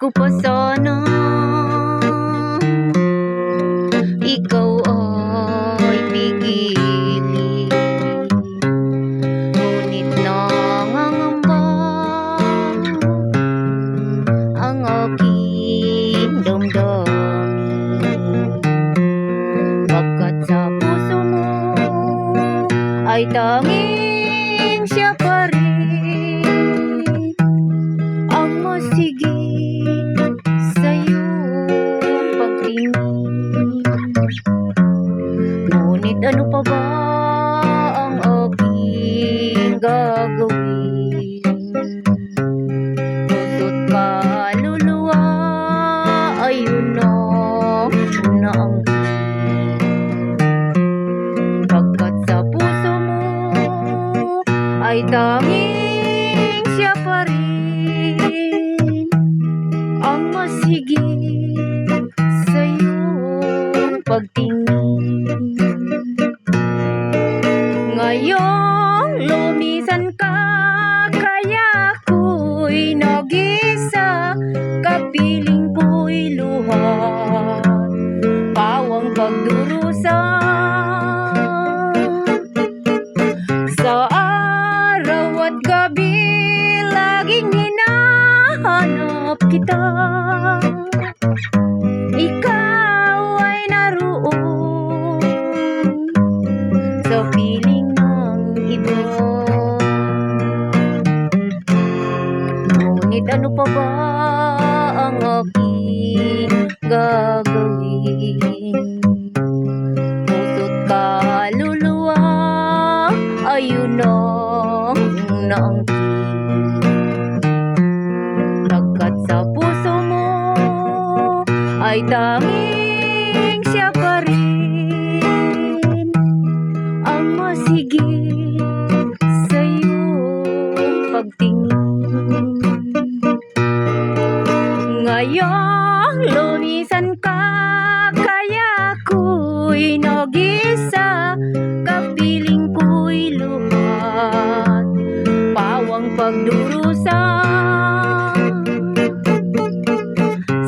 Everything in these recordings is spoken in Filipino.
ko pa sana ikaw ay pigilin, ngunit nangangamba ang aking damdamin, pagkat sa puso mo ay tanging siya pa rin ang masigit sa'yo pagtingin. Ngunit ano pa ba ang aking gagawin? Puso't kaluluwa ayun na ang pagkat sa puso mo ay tanging siya pa rin ang masigit sa'yo pagtingin. Ngayong lumisan ka, kaya ako'y nag-isa, kapiling ko'y luha, pawang pagdurusa. Sa araw at gabi laging hinahanap kita, ikaw ay naroon sa piling ng iba. Ngunit ano pa ba ang aking gagawin? Puso't kaluluwa ayun na ang pagkat sa puso mo ay tanging siya pa rin ang masigit sa'yo pagtingin. Ngayong lumisan ka, kaya ako'y nag-isa, kapiling ko'y luhat, pawang pagdurusa.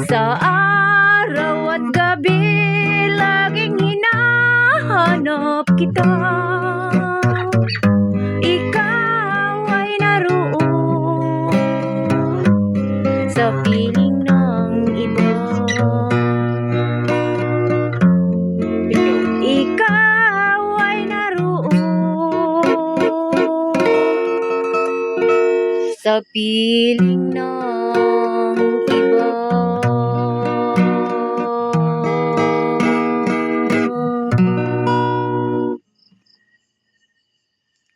Sa araw at gabi laging hinahanap kita, ikaw ay naroon sa piling ng iba. Ikaw ay naroon sa piling ng